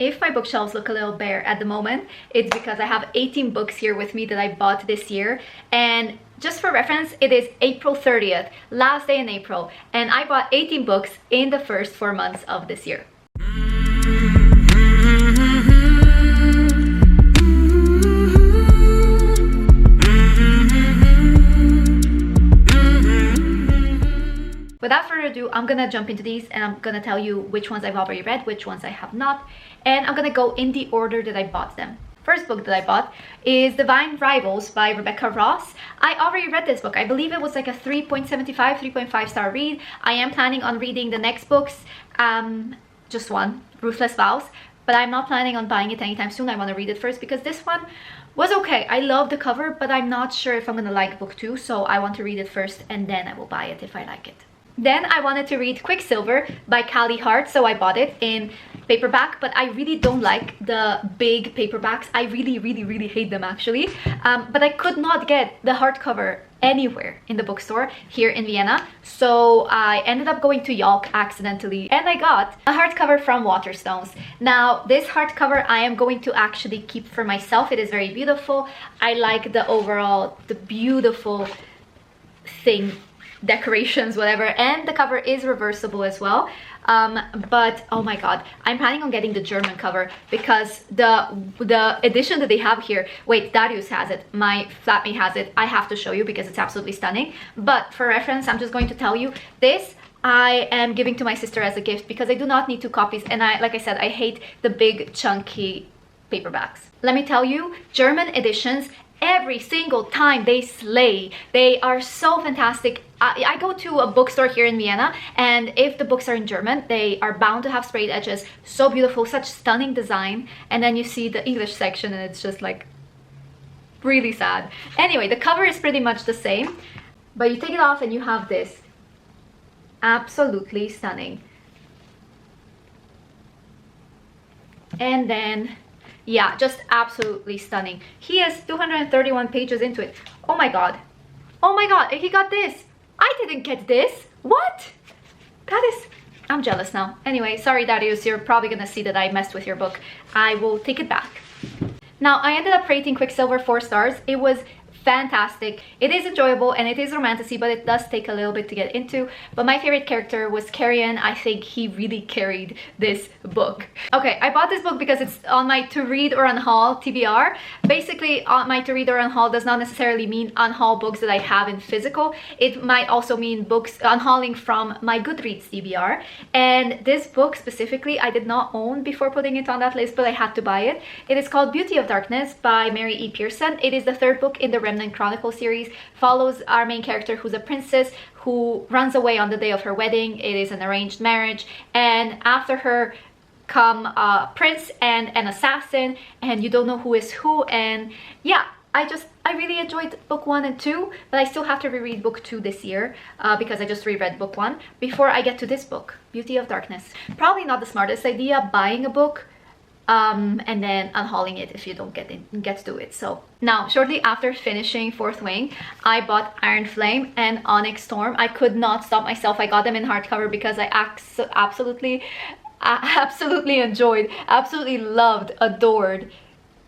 If my bookshelves look a little bare at the moment, it's because I have 18 books here with me that I bought this year. And just for reference, it is April 30th, last day in April, and I bought 18 books in the first 4 months of this year. Without further ado, I'm gonna jump into these and I'm gonna tell you which ones I've already read, which ones I have not, and I'm gonna go in the order that I bought them. First book that I bought is Divine Rivals by Rebecca Ross. I already read this book. I believe it was like a 3.75, 3.5 star read. I am planning on reading the next books, just one, Ruthless Vows, but I'm not planning on buying it anytime soon. I want to read it first because this one was okay. I love the cover, but I'm not sure if I'm gonna like book 2, so I want to read it first and then I will buy it if I like it. Then I wanted to read Quicksilver by Callie Hart, so I bought it in paperback, but I really don't like the big paperbacks. I really hate them actually. But I could not get the hardcover anywhere in the bookstore here in Vienna, so I ended up going to Yalk accidentally and I got a hardcover from Waterstones. Now this hardcover I am going to actually keep for myself. It is very beautiful. I like the overall, the beautiful thing, decorations, whatever, and the cover is reversible as well. But oh my god, I'm planning on getting the German cover because the edition that they have here, wait, Darius has it, my flatmate has it. I have to show you because it's absolutely stunning, but for reference I'm just going to tell you this I am giving to my sister as a gift because I do not need 2 copies, and like I said, I hate the big chunky paperbacks. Let me tell you, German editions, every single time they slay. They are so fantastic. I go to a bookstore here in Vienna, and if the books are in German, they are bound to have sprayed edges. So beautiful, such stunning design. And then you see the English section and it's just like really sad. Anyway, the cover is pretty much the same, but you take it off and you have this. Absolutely stunning. And then yeah, just absolutely stunning. He has 231 pages into it. Oh my god. Oh my god, he got this. I didn't get this. What? That is... I'm jealous now. Anyway, sorry Darius, you're probably gonna see that I messed with your book. I will take it back. Now, I ended up rating Quicksilver 4 stars. It was fantastic. It is enjoyable and it is romantasy, but it does take a little bit to get into. But my favorite character was Carrion. I think he really carried this book. Okay, I bought this book because it's on my to read or unhaul TBR. Basically, on my to read or unhaul does not necessarily mean unhaul books that I have in physical. It might also mean books unhauling from my Goodreads TBR. And this book specifically, I did not own before putting it on that list, but I had to buy it. It is called Beauty of Darkness by Mary E. Pearson. It is the 3rd book in the Remnant Chronicle series. Follows our main character, who's a princess who runs away on the day of her wedding. It is an arranged marriage, and after her come a prince and an assassin, and you don't know who is who. And yeah, I really enjoyed book 1 and 2, but I still have to reread book 2 this year because I just reread book 1 before I get to this book, Beauty of Darkness. Probably not the smartest idea, buying a book and then unhauling it if you don't get to it. So now, shortly after finishing Fourth Wing, I bought Iron Flame and Onyx Storm. I could not stop myself. I got them in hardcover because I absolutely enjoyed, absolutely loved, adored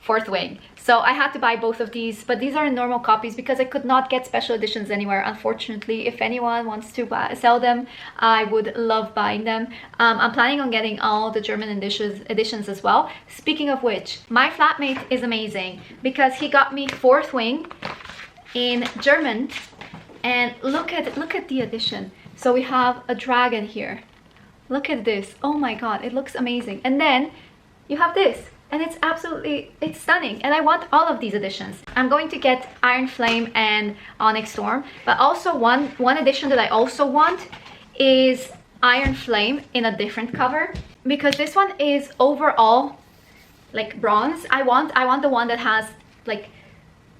Fourth Wing. So I had to buy both of these, but these are normal copies because I could not get special editions anywhere, unfortunately. If anyone wants to sell them, I would love buying them. I'm planning on getting all the German editions as well. Speaking of which, my flatmate is amazing because he got me Fourth Wing in German, and look at the edition. So we have a dragon here. Look at this. Oh my god, it looks amazing. And then you have this. And it's stunning, and I want all of these editions. I'm going to get Iron Flame and Onyx Storm, but also one edition that I also want is Iron Flame in a different cover, because this one is overall like bronze. I want the one that has like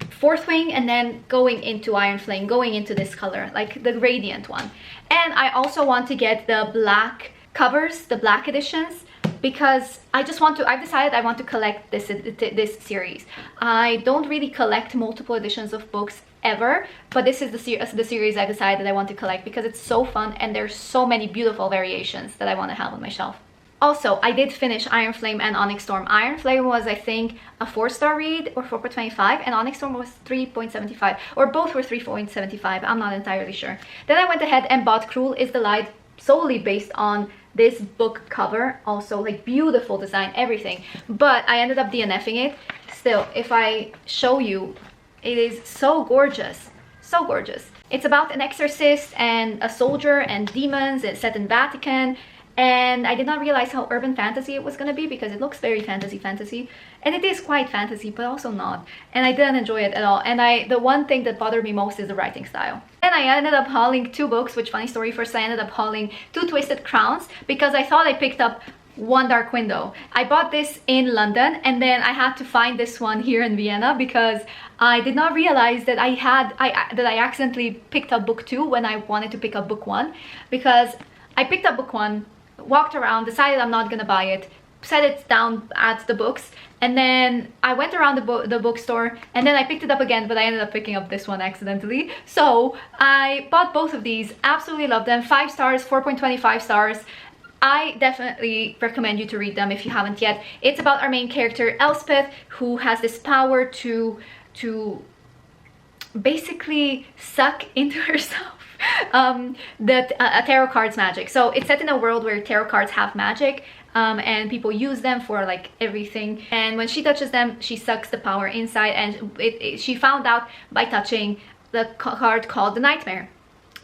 Fourth Wing and then going into Iron Flame, going into this color, like the radiant one. And I also want to get the black covers, the black editions, because I've decided I want to collect this series. I don't really collect multiple editions of books ever, but this is the series I decided I want to collect because it's so fun and there's so many beautiful variations that I want to have on my shelf. Also, I did finish Iron Flame and Onyx Storm. Iron Flame was, I think, a 4-star read or 4.25, and Onyx Storm was 3.75, or both were 3.75. I'm not entirely sure. Then I went ahead and bought Cruel is the Light, solely based on this book cover. Also, like, beautiful design, everything. But I ended up DNFing it. Still, if I show you, it is so gorgeous. So gorgeous. It's about an exorcist and a soldier and demons. It's set in Vatican. And I did not realize how urban fantasy it was going to be, because it looks very fantasy, and it is quite fantasy, but also not. And I didn't enjoy it at all. And the one thing that bothered me most is the writing style. Then I ended up hauling 2 books, which, funny story, first I ended up hauling 2 Twisted Crowns because I thought I picked up One Dark Window. I bought this in London, and then I had to find this one here in Vienna because I did not realize that I accidentally picked up book 2 when I wanted to pick up book 1, because I picked up book 1, walked around, decided I'm not gonna buy it, set it down at the books, and then I went around the bookstore, and then I picked it up again, but I ended up picking up this one accidentally. So I bought both of these, absolutely love them. 5 stars, 4.25 stars. I definitely recommend you to read them if you haven't yet. It's about our main character, Elspeth, who has this power to basically suck into herself tarot cards magic. So it's set in a world where tarot cards have magic, and people use them for like everything, and when she touches them, she sucks the power inside, and she found out by touching the card called the Nightmare.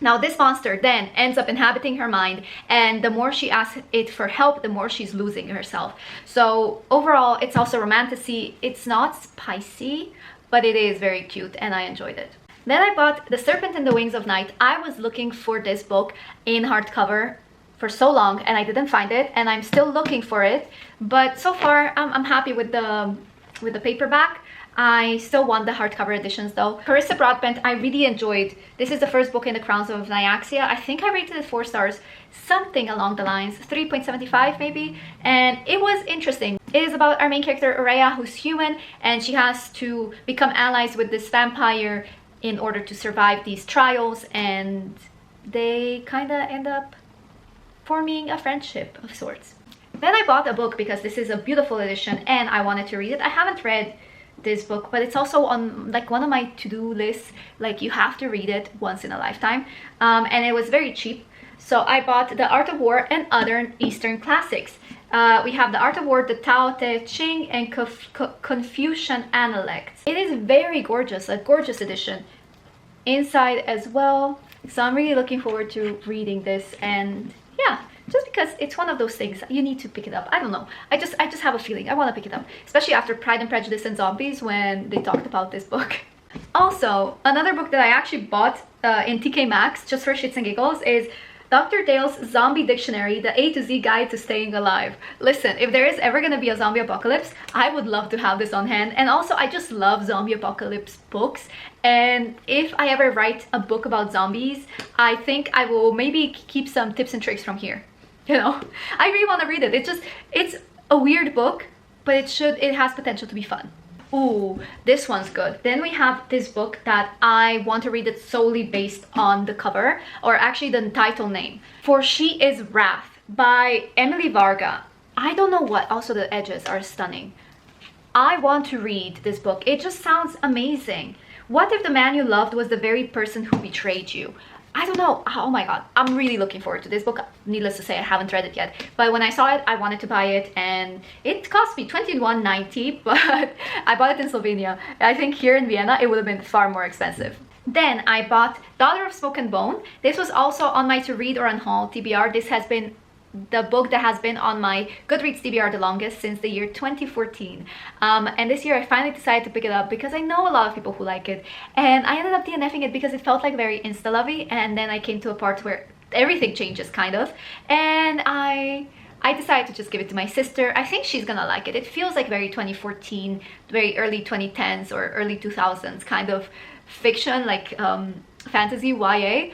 Now this monster then ends up inhabiting her mind, and the more she asks it for help, the more she's losing herself. So overall, it's also romantasy. It's not spicy, but it is very cute, and I enjoyed it. Then I bought The Serpent in the Wings of Night. I was looking for this book in hardcover for so long, and I didn't find it, and I'm still looking for it. But so far, I'm happy with the paperback. I still want the hardcover editions though. Carissa Broadbent, I really enjoyed. This is the first book in the Crowns of Nyaxia. I think I rated it 4 stars, something along the lines, 3.75 maybe, and it was interesting. It is about our main character, Aurea, who's human, and she has to become allies with this vampire in order to survive these trials, and they kind of end up forming a friendship of sorts. Then I bought a book because this is a beautiful edition and I wanted to read it. I haven't read this book, but it's also on like one of my to-do lists. Like, you have to read it once in a lifetime, and it was very cheap. So I bought The Art of War and Other Eastern Classics. We have The Art of War, the Tao Te Ching, and Confucian Analects. It is very gorgeous, a gorgeous edition inside as well. So I'm really looking forward to reading this, and yeah, just because it's one of those things you need to pick it up. I don't know, I just have a feeling I want to pick it up, especially after Pride and Prejudice and Zombies, when they talked about this book. Also, another book that I actually bought in TK Maxx just for shits and giggles is Dr. Dale's Zombie Dictionary, the A to Z Guide to Staying Alive. Listen, if there is ever gonna be a zombie apocalypse, I would love to have this on hand. And also, I just love zombie apocalypse books. And if I ever write a book about zombies, I think I will maybe keep some tips and tricks from here. You know, I really want to read it. It's a weird book, but it has potential to be fun. Ooh, this one's good. Then we have this book that I want to read it solely based on the cover, or actually the title name. For She is Wrath by Emily Varga. I don't know what, also the edges are stunning. I want to read this book. It just sounds amazing. What if the man you loved was the very person who betrayed you? I don't know. Oh my god, I'm really looking forward to this book. Needless to say, I haven't read it yet, but when I saw it, I wanted to buy it, and it cost me $21.90, but I bought it in Slovenia. I think here in Vienna it would have been far more expensive. Then I bought Daughter of Smoke and Bone. This was also on my to read or on haul TBR. This has been the book that has been on my Goodreads TBR the longest, since the year 2014, and this year I finally decided to pick it up because I know a lot of people who like it, and I ended up DNFing it because it felt like very insta-lovey, and then I came to a part where everything changes kind of, and I decided to just give it to my sister. I think she's gonna like it. It feels like very 2014, very early 2010s or early 2000s kind of fiction, like fantasy YA.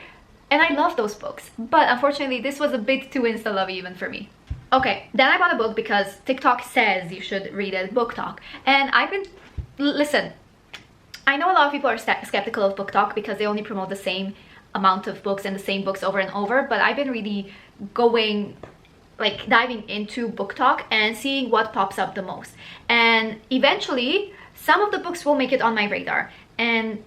And I love those books, but unfortunately this was a bit too insta-lovey even for me. Okay, then I bought a book because TikTok says you should read it, BookTok. And listen, I know a lot of people are skeptical of BookTok because they only promote the same amount of books and the same books over and over, but I've been really going like diving into BookTok and seeing what pops up the most. And eventually, some of the books will make it on my radar. And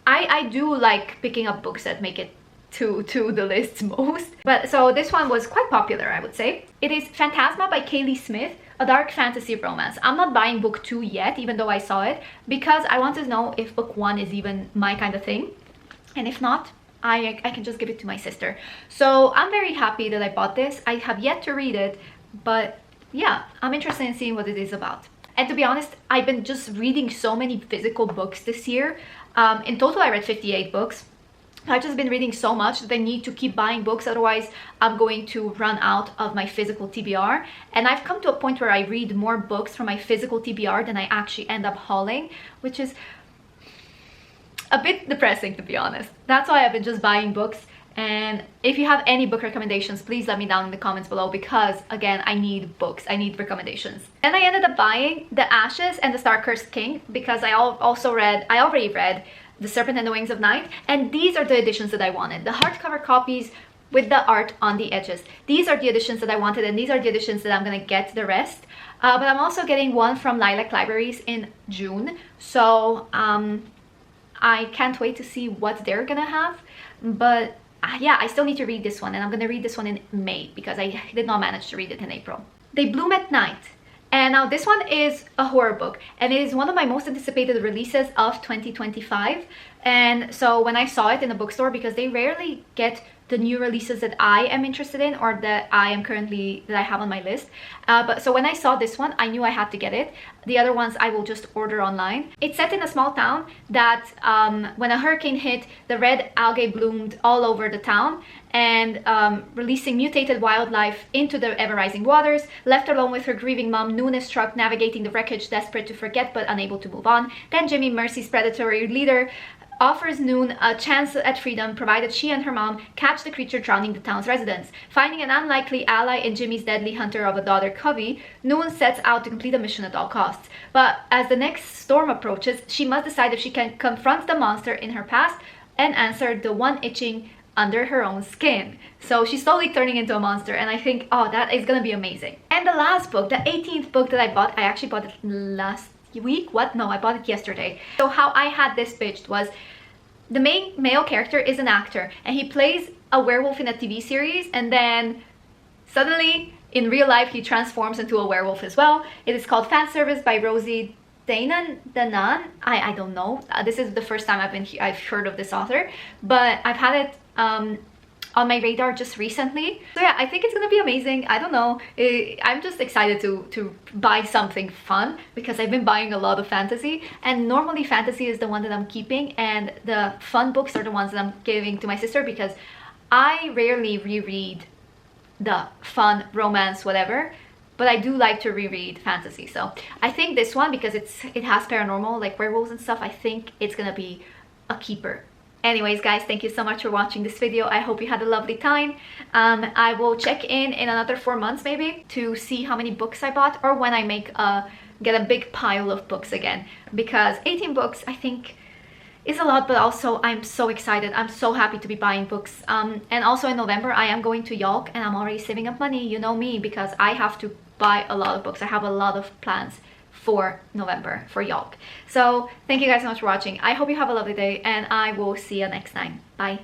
I do like picking up books that make it to the lists most. But so this one was quite popular, I would say. It is Phantasma by Kaylee Smith, a dark fantasy romance. I'm not buying book 2 yet, even though I saw it, because I want to know if book 1 is even my kind of thing. And if not, I can just give it to my sister. So I'm very happy that I bought this. I have yet to read it, but yeah, I'm interested in seeing what it is about. And to be honest, I've been just reading so many physical books this year. In total, I read 58 books. I've just been reading so much that I need to keep buying books, otherwise I'm going to run out of my physical TBR. And I've come to a point where I read more books from my physical TBR than I actually end up hauling, which is a bit depressing, to be honest. That's why I've been just buying books. And if you have any book recommendations, please let me down in the comments below, because again, I need books, I need recommendations. And I ended up buying The Ashes and the Star-Cursed King, because I already read The Serpent and the Wings of Night, and these are the editions that I wanted. The hardcover copies with the art on the edges. These are the editions that I wanted, and these are the editions that I'm gonna get the rest. But I'm also getting one from Lilac Libraries in June, so I can't wait to see what they're gonna have. But yeah, I still need to read this one, and I'm gonna read this one in May because I did not manage to read it in April. They Bloom at Night. And now this one is a horror book, and it is one of my most anticipated releases of 2025. And so when I saw it in the bookstore, because they rarely get the new releases that I am interested in, or that I have on my list. But so when I saw this one, I knew I had to get it. The other ones I will just order online. It's set in a small town that when a hurricane hit, the red algae bloomed all over the town, and releasing mutated wildlife into the ever-rising waters. Left alone with her grieving mom, Noon is struck navigating the wreckage, desperate to forget but unable to move on. Then Jimmy, Mercy's predatory leader, offers Noon a chance at freedom, provided she and her mom catch the creature drowning the town's residents. Finding an unlikely ally in Jimmy's deadly hunter of a daughter, Covey, Noon sets out to complete a mission at all costs. But as the next storm approaches, she must decide if she can confront the monster in her past and answer the one itching under her own skin. So she's slowly turning into a monster, and I think, oh, that is gonna be amazing. And the last book, the 18th book that I bought, I actually bought it last week. What? No, I bought it yesterday. So how I had this pitched was, the main male character is an actor, and he plays a werewolf in a TV series, and then suddenly in real life he transforms into a werewolf as well. It is called Fan Service by Rosie Danan. I don't know. This is the first time I've heard of this author, but I've had it on my radar just recently. So yeah, I think it's gonna be amazing. I don't know. I'm just excited to buy something fun, because I've been buying a lot of fantasy, and normally fantasy is the one that I'm keeping, and the fun books are the ones that I'm giving to my sister, because I rarely reread the fun romance whatever, but I do like to reread fantasy. So I think this one, because it has paranormal, like werewolves and stuff, I think it's gonna be a keeper. Anyways, guys, thank you so much for watching this video. I hope you had a lovely time. I will check in another 4 months maybe to see how many books I bought, or when I get a big pile of books again, because 18 books I think is a lot, but also I'm so excited. I'm so happy to be buying books. And also in November I am going to York, and I'm already saving up money, you know me, because I have to buy a lot of books. I have a lot of plans for November for York. So thank you guys so much for watching. I hope you have a lovely day, and I will see you next time. Bye.